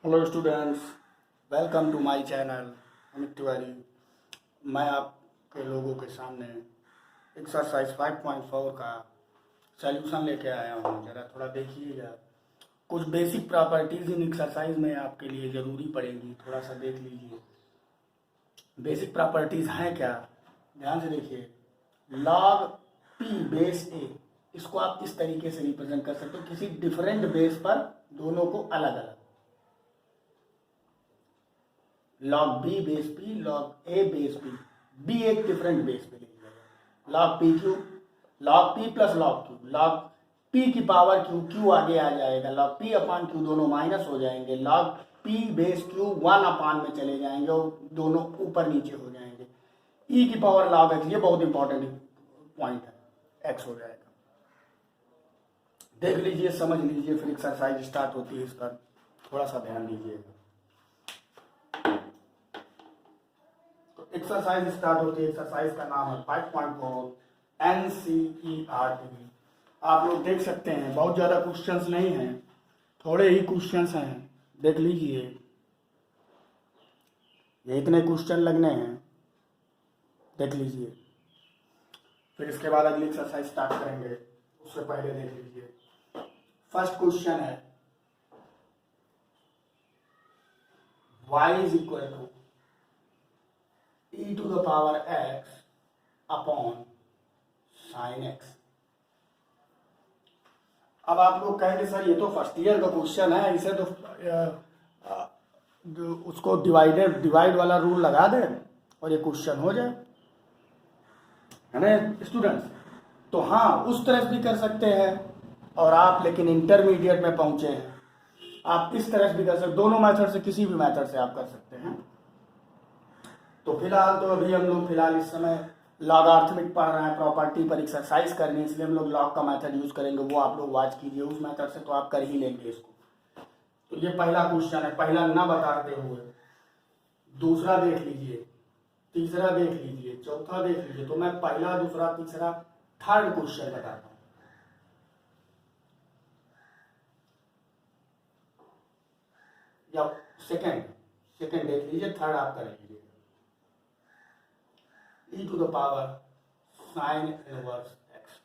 Hello students, welcome to my channel Amit Tiwari. मैं आपके लोगों के सामने एक्सरसाइज 5.4 का सॉल्यूशन लेके आया हूँ। ज़रा थोड़ा देखिएगा। कुछ बेसिक प्रॉपर्टीज़ इन एक्सरसाइज में आपके लिए ज़रूरी पड़ेंगी, थोड़ा सा देख लीजिए। बेसिक प्रॉपर्टीज़ हैं क्या, ध्यान से देखिए। लॉग पी बेस ए, इसको आप इस तरीके से रिप्रेजेंट कर सकते हो, किसी डिफरेंट बेस पर दोनों को अलग अलग। Log B base P, log A base P, B एक डिफरेंट बेस पे लिखिएगा। Log P Q, log P plus log Q, log P की पावर क्यू, क्यू आगे आ जाएगा, लॉग पी अपान क्यू दोनों माइनस हो जाएंगे, log P base Q 1 upon में चले जाएंगे और दोनों ऊपर नीचे हो जाएंगे। ई की पावर लॉग एक्स, ये बहुत इंपॉर्टेंट पॉइंट है, एक्स हो जाएगा। देख लीजिए, समझ लीजिए, फिर एक्सरसाइज स्टार्ट होती है, इस पर थोड़ा सा ध्यान दीजिएगा। एक्सरसाइज स्टार्ट होती है। एक्सरसाइज का नाम है 5.4 NCERT। आप लोग देख सकते हैं, बहुत ज़्यादा क्वेश्चंस नहीं हैं, थोड़े ही क्वेश्चंस हैं, देख लीजिए। ये इतने क्वेश्चन लगने हैं, देख लीजिए। फिर इसके बाद अगली एक्सरसाइज स्टार्ट करेंगे, उससे पहले देख लीजिए। फर्स्ट क्वेश्चन है y is equal to e to the power x upon sine x। अब आप लोग कहेंगे सर ये तो फर्स्ट ईयर का क्वेश्चन है, इसे तो उसको डिवाइड वाला रूल लगा दें और ये क्वेश्चन हो जाए, है ना स्टूडेंट्स। तो हाँ, उस तरह भी कर सकते हैं, और आप लेकिन इंटरमीडिएट में पहुंचे हैं, आप इस तरह भी कर सकते, दोनों मेथड से, किसी भी मेथड से आप कर सकते हैं। तो फिलहाल तो अभी हम लोग इस समय लॉगरिथमिक पढ़ रहे हैं, प्रॉपर्टी पर एक्सरसाइज करनी है, इसलिए हम लोग लॉग का मेथड यूज करेंगे, वो आप लोग वॉच कीजिए। उस मेथड से तो आप कर ही लेंगे इसको। तो ये पहला क्वेश्चन है, पहला ना बताते हुए। दूसरा देख लीजिए, तीसरा देख लीजिए, चौथा देख लीजिए। तो मैं पहला, दूसरा, तीसरा, थर्ड क्वेश्चन बताता हूँ। या सेकंड देख लीजिए, थर्ड आप कर लीजिए। e to the power sine inverse x।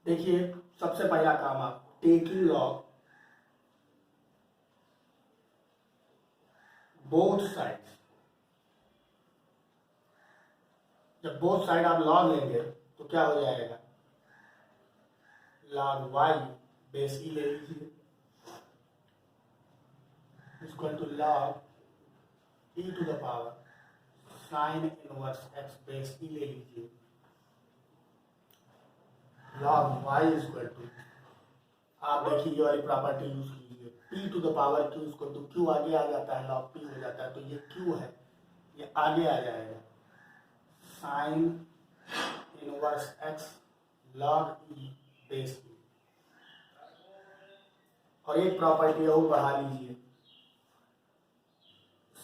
देखिए, सबसे पहला काम आप टेकिंग लॉग बोथ साइड्स। जब बोथ साइड आप लॉग लेंगे तो क्या हो जाएगा, लॉग y बेस ई ले लीजिए equal to log e to the power sine inverse x base e ले लीजिए। लॉग y इक्वल टू, आप देखिए ये वाली प्रॉपर्टी यूज कीजिए, p to the power q equal to, q आगे आ जाता है, लॉग p हो जाता है, तो ये q है, ये आगे आ जाएगा, sine inverse x log e base e. और एक प्रॉपर्टी और बढ़ा लीजिए,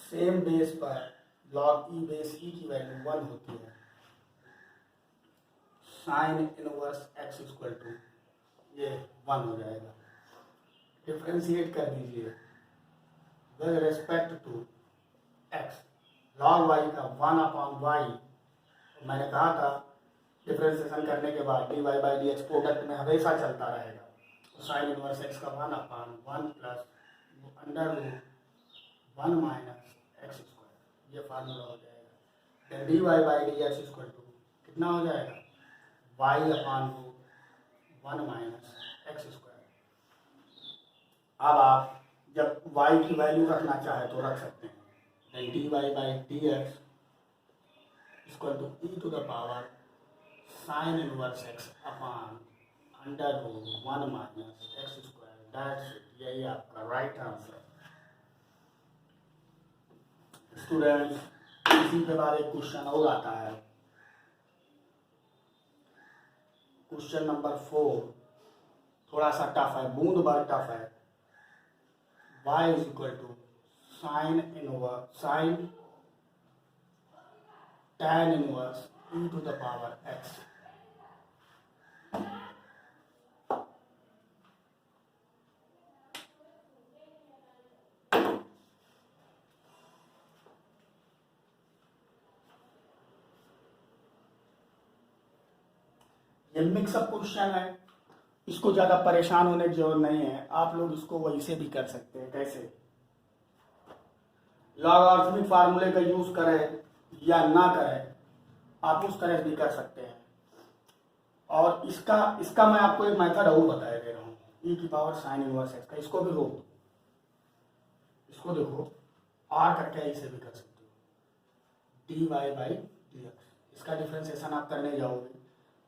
सेम बेस पर लॉग ई बेस ई की वैल्यू 1 होती है, sine inverse x equal to, ये 1 हो जाएगा। डिफ्रेंशिएट कर दीजिए with respect to x, log y का 1 अपॉन y। मैंने कहा था डिफ्रेंशिएशन करने के बाद dy by D x product में हमेशा चलता रहेगा। तो साइन इनवर्स x का 1 upon 1 plus under root 1 minus X square, ये फार्मूला हो जाएगा। Then dy by D X equal to कितना हो जाएगा, y upon root 1 minus X square. अब आप जब y की वैल्यू रखना चाहे तो रख सकते हैं। Then dy by D X equal to E to the power sine inverse x upon under root 1 minus X square. That's it, यही आपका राइट आंसर। स्टूडेंट्स, इसी के बाद एक क्वेश्चन और आता है, क्वेश्चन नंबर 4। थोड़ा सा टफ है, बूंद भर टफ है। y is equal to sine tan inverse e to the power x। ये मिक्सअप क्वेश्चन है, इसको ज़्यादा परेशान होने की जरूरत नहीं है, आप लोग इसको वैसे भी कर सकते हैं। कैसे? लॉगरिथमिक फार्मूले का यूज करें या ना करें, आप उस तरह से भी कर सकते हैं। और इसका मैं आपको एक मेथड और बता दे रहा हूँ, ई की पावर साइन इनवर्स एक्स का। इसको भी रोक, इसको देखो आर करके ऐसे भी कर सकते हो, D Y by D X. इसका डिफ्रेंसिएशन आप करने जाओगे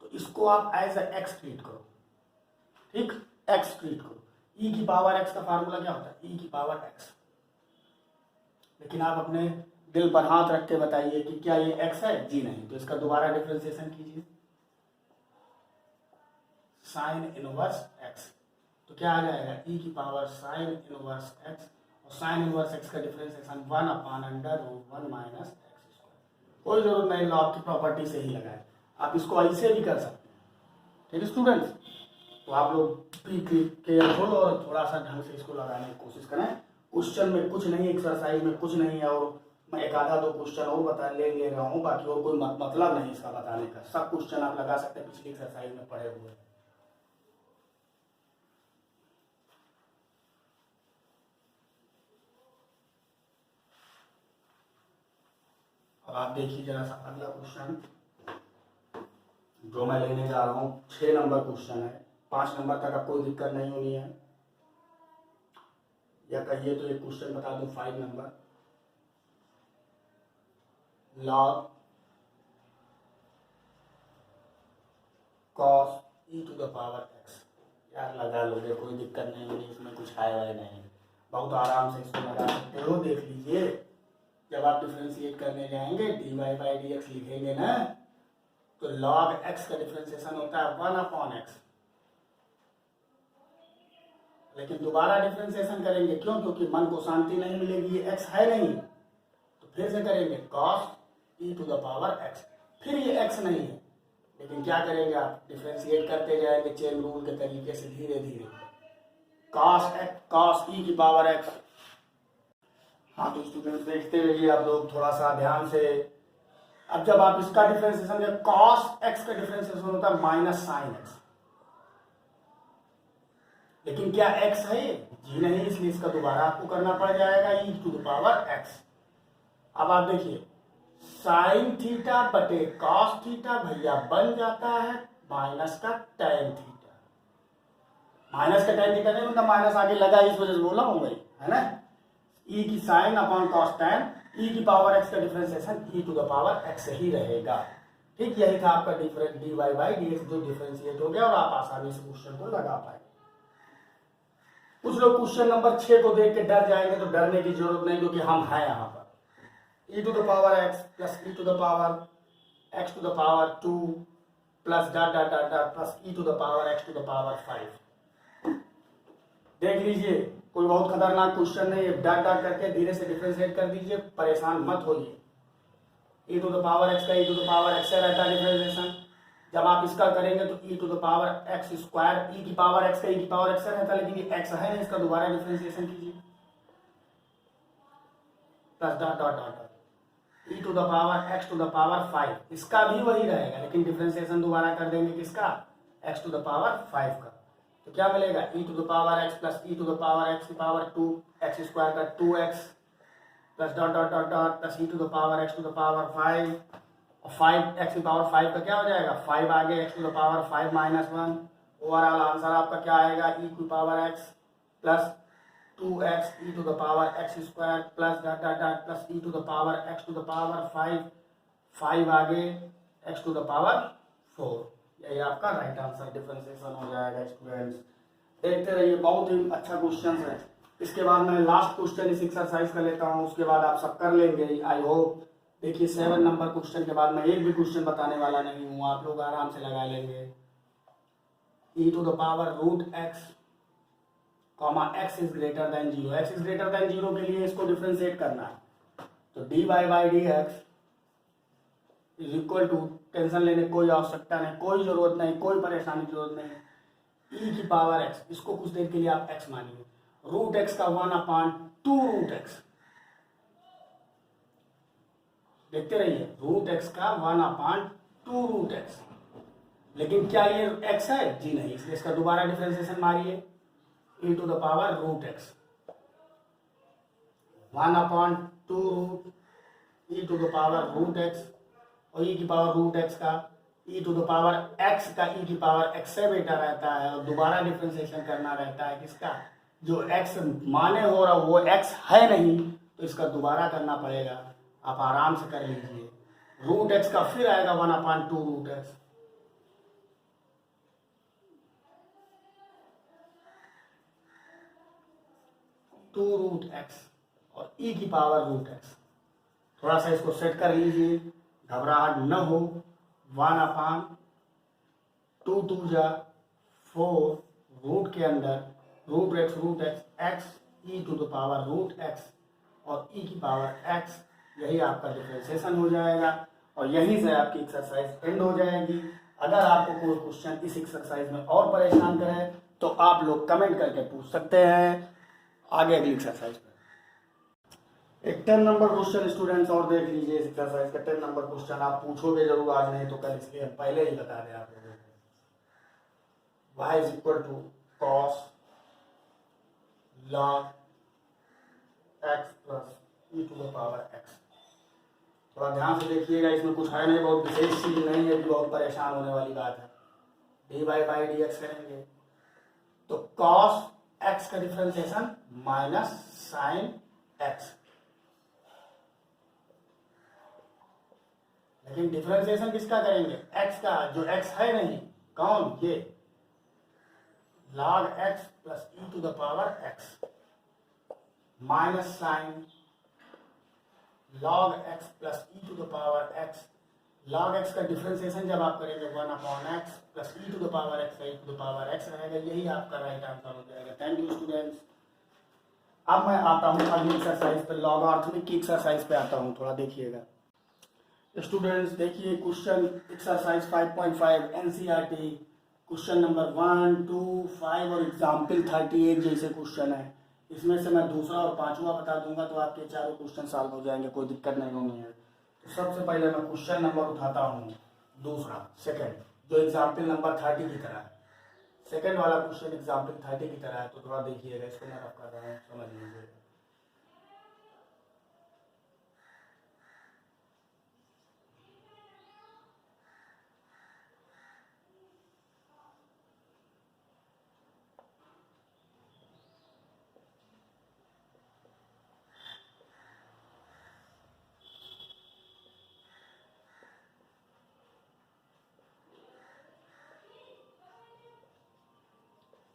तो इसको आप एज ए एक्स ट्रीट करो, ठीक, एक्स ट्रीट करो। ई की पावर एक्स का फार्मूला क्या होता है? ई की पावर एक्स। लेकिन आप अपने दिल पर हाथ रख के बताइए कि क्या ये एक्स है? जी नहीं। तो इसका दोबारा डिफ्रेंसिएशन कीजिए, साइन इनवर्स एक्स। तो क्या आ जाएगा? ई की पावर साइन इनवर्स एक्स, और साइन इनवर्स एक्स का डिफरेंशिएशन 1/√1 माइनस एक्स स्क्वायर। कोई जरूरत नहीं लॉग की प्रॉपर्टी से ही लगाए, आप इसको ऐसे भी कर सकते हैं। ठीक है स्टूडेंट्स, तो आप लोग भी केयरफुल और थोड़ा सा ढंग से इसको लगाने की कोशिश करें। क्वेश्चन में कुछ नहीं, एक्सरसाइज में कुछ नहीं है, और मैं एक आधा दो क्वेश्चन और बता ले रहा हूँ, बाकी और कोई मतलब नहीं इसका बताने का। सब क्वेश्चन आप लगा सकते हैं, पिछली एक्सरसाइज में पढ़े हुए। अब आप देखिए जरा सा अगला क्वेश्चन जो मैं लेने जा रहा हूँ, 6 नंबर क्वेश्चन है। 5 नंबर तक आपको कोई दिक्कत नहीं होनी है, या कहिए तो एक क्वेश्चन बता दूं 5 number. Log cos E to the power X. यार लगा लोगे, कोई दिक्कत नहीं होगी, इसमें कुछ है वह नहीं, बहुत आराम से इसको लगा सकते हो। देख लीजिए, जब आप डिफ्रेंशिएट करने जाएंगे D Y by D X लिखेंगे ना, तो लॉग एक्स का डिफ्रेंशिएशन होता है 1/x। लेकिन दोबारा डिफ्रेंशिएशन करेंगे, क्यों? क्योंकि मन को शांति नहीं मिलेगी, ये एक्स है नहीं, तो फिर से करेंगे cos E to the power x. फिर ये एक्स नहीं है, लेकिन क्या करेंगे आप? डिफ्रेंशिएट करते जाएंगे चेन रूल के तरीके से, धीरे धीरे। कॉस ई की पावर एक्स। हाँ तो स्टूडेंट्स देखते रहिए आप लोग थोड़ा सा ध्यान से। अब जब आप इसका डिफरेंशिएशन, कॉस एक्स का डिफरेंशिएशन होता है माइनस साइन एक्स, लेकिन क्या एक्स है? जी नहीं, इसलिए इसका दोबारा आपको करना पड़ जाएगा ई टू द पावर एक्स। अब आप देखिए, साइन थीटा बटे कॉस थीटा भैया बन जाता है माइनस का टेन थीटा। माइनस का टेन थीटा नहीं मतलब माइनस आगे लगा, इस वजह से बोला हूं भाई, है ना। ई की sine upon cos ten, e की पावर एक्स का differentiation e to the power x ही रहेगा। ठीक, यही था आपका different d Y by D x, जो डिफरेंशिएट हो गया और आप आसानी से क्वेश्चन को लगा पाए। कुछ लोग क्वेश्चन नंबर 6 को देख के डर जाएंगे, तो डरने की जरूरत नहीं, क्योंकि हम हैं यहाँ पर। e to the power x plus e to the power x to the power 2 plus dot dot dot dot plus e to the power x to the power 5। देख लीजिए, कोई बहुत खतरनाक क्वेश्चन नहीं है, डॉट डॉट करके धीरे से डिफरेंशिएट कर दीजिए, परेशान मत होइए। e to the power x का e to the power x से रहता है डिफरेंशिएशन। जब आप इसका करेंगे तो e to the power x square, e की पावर x का e की पावर x से रहता है, लेकिन ये x है, इसका दोबारा डिफरेंशिएशन कीजिए, plus dot dot dot e to the power x to the power 5, इसका भी वही रहेगा, लेकिन डिफरेंशिएशन दोबारा कर देंगे किसका? एक्स टू द पावर 5 का। तो क्या मिलेगा? E to the power x plus e to the power x की पावर 2 एक्स स्क्वायर का 2x plus dot dot dot dot plus e to the power x to the power 5, और 5 x की power 5 का क्या हो जाएगा? 5 आगे x to the power 5 minus 1। Overall answer आपका क्या आएगा? E to power x plus 2x e to the power x square plus dot dot dot plus e to the power x to the power 5 आगे x to the power 4। यही आपका right answer differentiation हो जाएगा students. देखते रहिए, बहुत ही अच्छा question है। इसके बाद मैं लास्ट क्वेश्चन इस एक्सरसाइज का लेता हूँ, उसके बाद आप सब कर लेंगे आई होप। देखिए 7 नंबर क्वेश्चन के बाद मैं एक भी क्वेश्चन बताने वाला नहीं हूँ, आप लोग आराम से लगा लेंगे। e to the power root x comma x is greater than 0, x is greater than 0 के लिए इसको डिफरेंशिएट करना है। तो d Y by D x is equal to, tension लेने कोई आवश्यकता नहीं, कोई जरूरत नहीं, कोई परेशानी की जरूरत नहीं, e की पावर x, इसको कुछ देर के लिए आप x मानिए, रूट एक्स का 1/2 रूट एक्स। देखते रहिए, रूट एक्स का 1/2 रूट एक्स लेकिन क्या ये x है? जी नहीं, इसलिए इसका दोबारा डिफरेंशिएशन मारिए, e to the power root x, 1/2 root e to the power root x, और e की पावर रूट एक्स का e to the power x का e की पावर x से बेटा रहता है, और दोबारा डिफरेंशिएशन करना रहता है किसका? जो x माने हो रहा वो x है नहीं, तो इसका दोबारा करना पड़ेगा। आप आराम से कर लीजिए। रूट एक्स का फिर आएगा 1/2 रूट एक्स, 2 रूट एक्स और e की पावर रूट एक्स। थोड़ा सा इसको सेट कर लीजिए, घबराहट न हो। 1/2 2 जा 4 रूट के अंदर root x x e to the power root x और e की पावर x, यही आपका डिफरेंशिएशन हो जाएगा और यहीं से आपकी एक्सरसाइज एंड हो जाएगी। अगर आपको कोई क्वेश्चन इस एक्सरसाइज में और परेशान करे तो आप लोग कमेंट करके पूछ सकते हैं आगे अगली एक्सरसाइज पर। एक 10 नंबर क्वेश्चन स्टूडेंट्स और देख लीजिए। इस एक्सरसाइज का 10 नंबर क्वेश्चन आप पूछोगे जरूर, आज नहीं तो कल, इसलिए हम पहले ही बता दें आप लोगों को। y is equal to cos log x plus e to the power x। थोड़ा ध्यान से देखिएगा, इसमें कुछ है नहीं, बहुत विशेष चीज नहीं है, बहुत परेशान होने वाली बात है। dy बाई डी एक्स करेंगे तो cos x का डिफरेंशिएशन माइनस साइन x, लेकिन डिफरेंशिएशन किसका करेंगे? x का, जो x है नहीं, कौन? ये log x plus e to the power x minus sine log x plus e to the power x। log x का डिफरेंशिएशन जब आप करेंगे 1/x plus e to the power x, e to the power x रहेगा, यही आपका right answer हो जाएगा। Thank you students. अब मैं आता हूँ अगली एक्सरसाइज पे, लॉगरिथमिक की एक्सरसाइज पे आता हूँ, थोड़ा देखिएगा स्टूडेंट्स। देखिए question exercise 5.5 NCERT, question number 1, 2, 5 और एग्जाम्पल 38 जैसे क्वेश्चन है। इसमें से मैं दूसरा और पांचवा बता दूंगा तो आपके चारों क्वेश्चन सॉल्व हो जाएंगे, कोई दिक्कत नहीं होनी है। तो सबसे पहले मैं क्वेश्चन नंबर उठाता हूँ दूसरा, सेकंड, जो एग्जाम्पल नंबर 30 की तरह है। सेकंड वाला क्वेश्चन एग्जाम्पल 30 की तरह है, तो थोड़ा देखिएगा, इसको मैं रफ कर रहा हूँ, समझ लीजिएगा।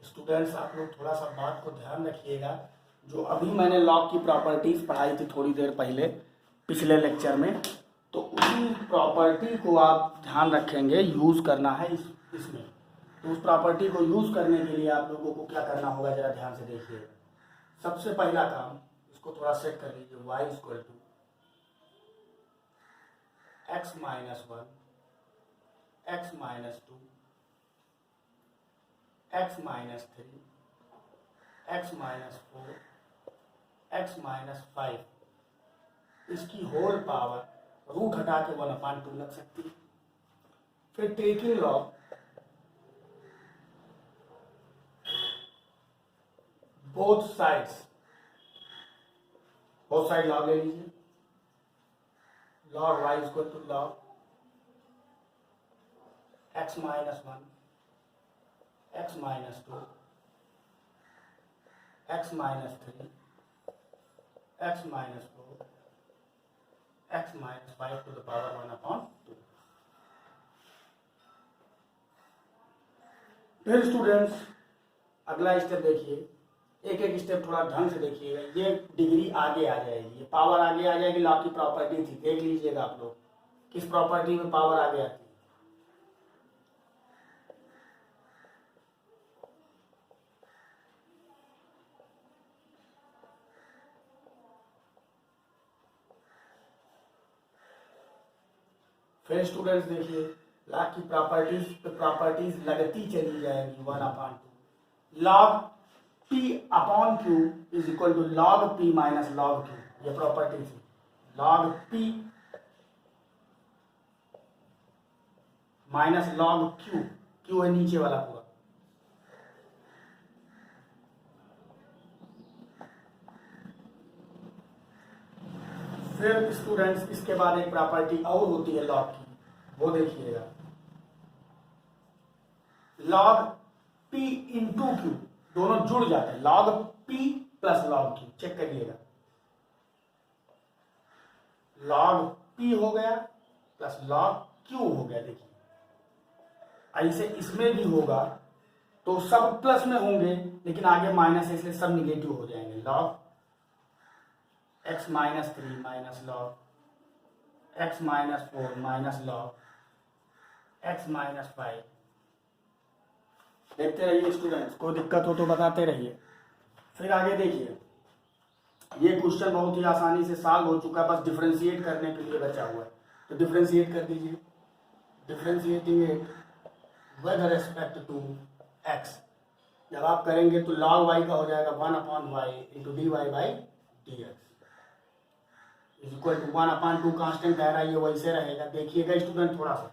स्टूडेंट्स आप लोग थोड़ा सा बात को ध्यान रखिएगा, जो अभी मैंने लॉग की प्रॉपर्टीज पढ़ाई थी थोड़ी देर पहले पिछले लेक्चर में, तो उसी प्रॉपर्टी को आप ध्यान रखेंगे, यूज करना है इसमें। तो उस प्रॉपर्टी को यूज करने के लिए आप लोगों को क्या करना होगा, जरा ध्यान से देखिएगा। सबसे पहला काम, इसको थोड़ा सेट कर लीजिए, y equal to x minus 1, x minus 2, x minus 3, x minus 4, x minus 5, इसकी होल पावर रूट हटा के 1/2 लग सकती है। फिर taking log both sides log ले लीजिए, log y equal to log x minus 1, x minus 2, x minus 3, x minus 4, x minus 5 to the power 1/2। फिर स्टूडेंट्स अगला स्टेप देखिए, एक एक स्टेप थोड़ा ढंग से देखिएगा। ये डिग्री आगे आ जाएगी, ये पावर आगे आ जाएगी, लॉ की प्रॉपर्टी थी, देख लीजिएगा आप लोग किस प्रॉपर्टी में पावर आगे आती है। फिर स्टूडेंट्स देखिए, लॉग की प्रॉपर्टीज लगती चली जाएगी 1/2। Log p upon q is equal to log p minus log q, ये प्रॉपर्टी थी। Log p minus log q, q है नीचे वाला पूरा, फिर स्टूडेंट्स इसके बाद एक प्रॉपर्टी और होती है लॉग की, वो देखिएगा, लॉग p इंटू क्यू, दोनों जुड़ जाते हैं, log p plus log q, check करिएगा, लॉग p हो गया प्लस लॉग q हो गया। देखिए ऐसे इसमें भी होगा तो सब प्लस में होंगे, लेकिन आगे माइनस है इसलिए सब निगेटिव हो जाएंगे, log x minus 3 minus log x minus 4 minus log x minus 5। देखते रहिए स्टूडेंट्स, कोई दिक्कत हो तो बताते रहिए। फिर आगे देखिए, ये क्वेश्चन बहुत ही आसानी से सॉल्व हो चुका है, बस डिफरेंशिएट करने के लिए बचा हुआ है, तो डिफरेंशिएट कर दीजिए, differentiating it with respect to x, जब आप करेंगे तो log y का हो जाएगा 1/y into dy by dx is equal to 1/2, constant रह रहा है ये वैसे रहेगा। देखिएगा स्टूडेंट, थोड़ा सा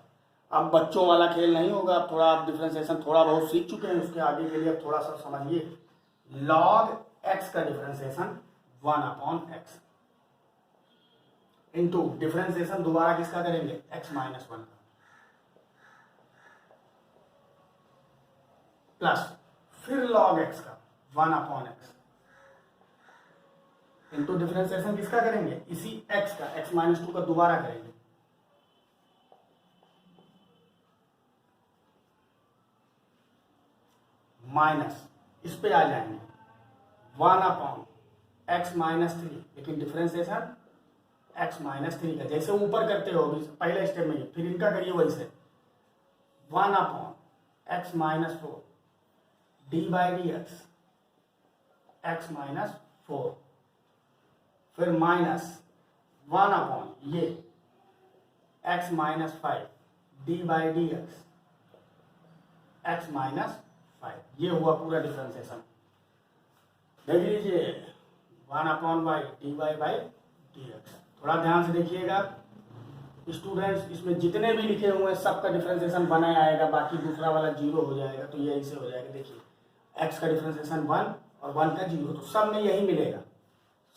अब बच्चों वाला खेल नहीं होगा, थोड़ा आप डिफरेंशिएशन थोड़ा बहुत सीख चुके हैं, उसके आगे के लिए थोड़ा सा समझिए। log x का डिफरेंशिएशन 1/x इंटू डिफरेंशिएशन दोबारा किसका करेंगे, x माइनस 1 का, प्लस फिर log x का 1/x इंटू डिफरेंशिएशन किसका करेंगे, इसी x का, x माइनस 2 का दोबारा करेंगे, माइनस इस पे आ जाएंगे 1/x माइनस 3, लेकिन डिफरेंशिएशन x माइनस 3 का, जैसे ऊपर करते हो पहले स्टेप में, फिर इनका करिए वैसे 1/x minus 4 D by D x x minus 4, फिर माइनस 1 ये x minus 5 D by D x minus 5, ये हुआ पूरा डिफरेंशिएशन। देख लीजिए 1/y dy बाई dx। थोड़ा ध्यान से देखिएगा स्टूडेंट्स, इसमें जितने भी लिखे हुए हैं सबका डिफरेंशिएशन बना आएगा, बाकी दूसरा वाला 0 हो जाएगा, तो ये ऐसे हो जाएगा। देखिए x का डिफरेंशिएशन 1 और 1 का 0, तो सब में यही मिलेगा,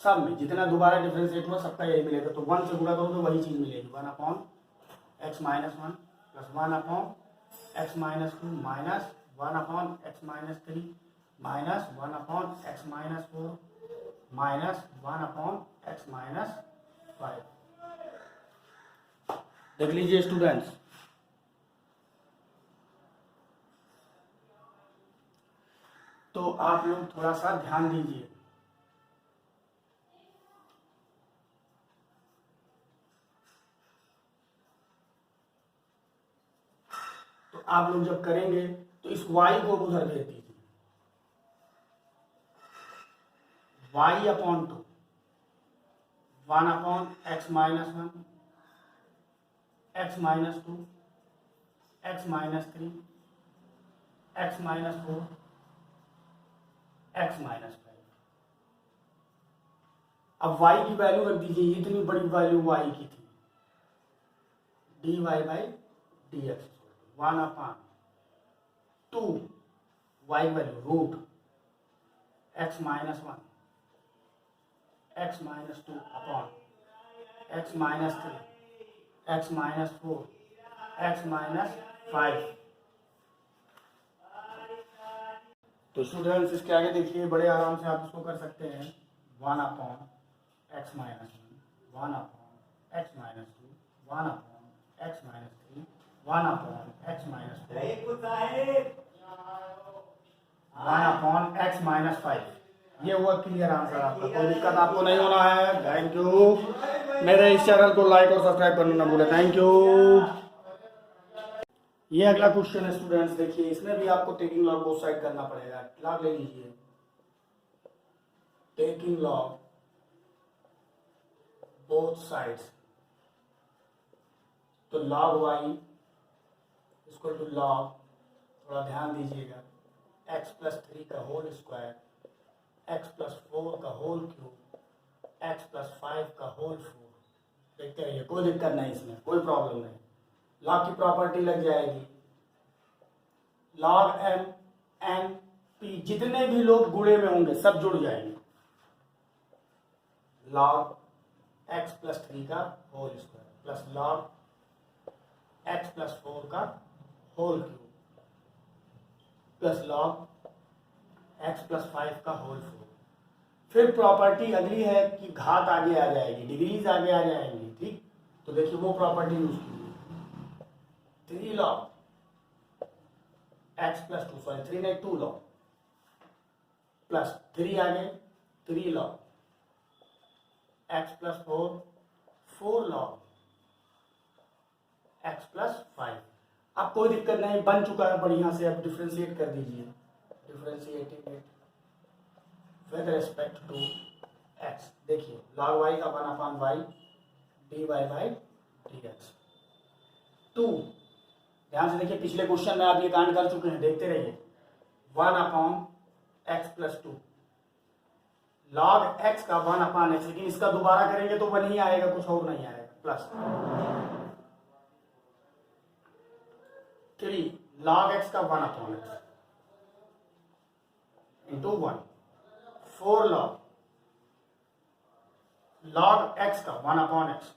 सब में जितना दोबारा डिफरेंशिएट हुआ सबका यही मिलेगा, तो 1 से गुणा करोगे वही चीज मिलेगी, 1/x minus 1 plus 1/x minus 2 minus 1/x minus 3 minus 1/x minus 4 minus 1/x minus 5। देख लीजिए स्टूडेंट्स, तो आप लोग थोड़ा सा ध्यान दीजिए, तो आप लोग जब करेंगे तो इस y को उधर भेज दीजिए, y/2 1/x minus 1 x minus 2 x minus 3 x minus 4 x minus 5। अब y की वैल्यू रख दीजिए, इतनी बड़ी वैल्यू y की थी, dy by dx 1/2 y value root x minus 1 x minus 2 upon x minus 3 x minus 4 x minus 5। तो students इसके आगे देखिए, बड़े आराम से आप इसको कर सकते हैं, 1/x minus 1 1/x minus 2 1/x minus 3 1/x minus 4 1/x minus 5। ये हुआ क्लियर आंसर आपका, कोई दिक्कत आपको नहीं होना है। Thank you. मेरे इस चैनल को लाइक और सब्सक्राइब करना ना भूलें। Thank you. ये अगला क्वेश्चन है स्टूडेंट्स, देखिए इसमें भी आपको टेकिंग लॉग बोथ साइड करना पड़ेगा। लॉग ले लीजिए, टेकिंग लॉग बोथ साइड्स, तो लॉग y इसको टू लॉग, थोड़ा ध्यान दीजिएगा, x प्लस 3 का होल स्क्वायर x प्लस 4 का होल क्यूब x प्लस 5 का होल 4। देखते रहिए, कोई दिक्कत नहीं, इसमें कोई प्रॉब्लम नहीं। लॉग की प्रॉपर्टी लग जाएगी, लॉग एम एन पी, जितने भी लोग गुणे में होंगे सब जुड़ जाएंगे, लॉग एक्स प्लस 3 का whole square plus log x plus 4 का whole cube plus log x plus 5 का होल 4। फिर प्रॉपर्टी अगली है कि घात आगे आ जाएगी, डिग्रीज आगे आ जाएंगी, ठीक। तो देखिए वो प्रॉपर्टी यूज कीजिए, 3 लॉग एक्स प्लस 2, सॉरी 3 नहीं 2 लॉग प्लस 3 आगे 3 log x plus 4, 4 log x plus 5। अब कोई दिक्कत नहीं, बन चुका है बढ़िया से, अब डिफ्रेंशिएट कर दीजिए, differentiating it with respect to x. देखिए लॉग वाई का 1 upon y d Y by D x. 2 ध्यान से देखिए, पिछले क्वेश्चन में आप ये कांड कर चुके हैं, देखते रहिए। 1 upon x plus 2, log x का 1 अपॉन एक्स, लेकिन इसका दोबारा करेंगे तो 1 ही आएगा, कुछ और नहीं आएगा, प्लस 3 लॉग एक्स का 1 upon x into 1, 4 log x का 1 upon x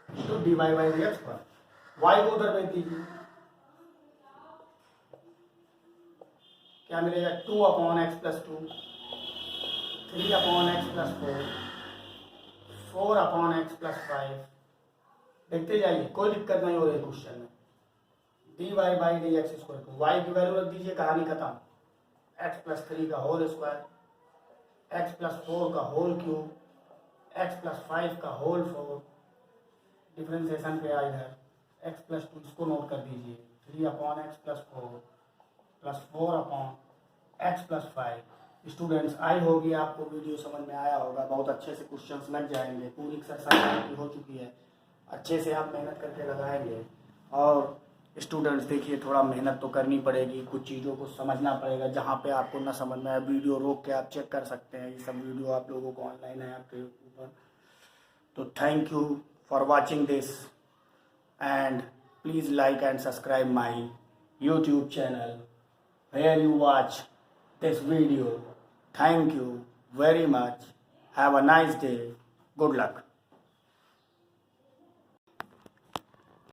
into d Y by D x पर। वाई को उधर भेज दीजिए, क्या मिलेगा, 2 upon x plus 2, 3 upon x plus 4, 4 upon x plus 5। देखते जाइए, कोई दिक्कत नहीं हो रही क्वेश्चन में। D Y by D x square to, y की वैल्यू रख दीजिए, कहानी खत्म। एक्स प्लस 3 का होल स्क्वायर, एक्स प्लस 4 का होल क्यूब, एक्स प्लस 5 का होल 4, डिफ्रेंसिएशन पे आए इधर, एक्स प्लस 2 इसको नोट कर दीजिए, 3 upon x plus 4 plus 4 upon x plus 5। Students, आई होगी आपको वीडियो समझ में आया होगा, बहुत अच्छे से क्वेश्चंस लग जाएंगे, पूरी एक्सरसाइज आपकी हो चुकी है, अच्छे से आप मेहनत करके लगाएंगे। और स्टूडेंट्स देखिए, थोड़ा मेहनत तो करनी पड़ेगी, कुछ चीज़ों को समझना पड़ेगा, जहाँ पे आपको ना समझ में आए वीडियो रोक के आप चेक कर सकते हैं, ये सब वीडियो आप लोगों को ऑनलाइन है आपके ऊपर। तो thank you for watching this and please like and subscribe my YouTube channel where you watch this video. Thank you very much. Have a nice day. Good luck.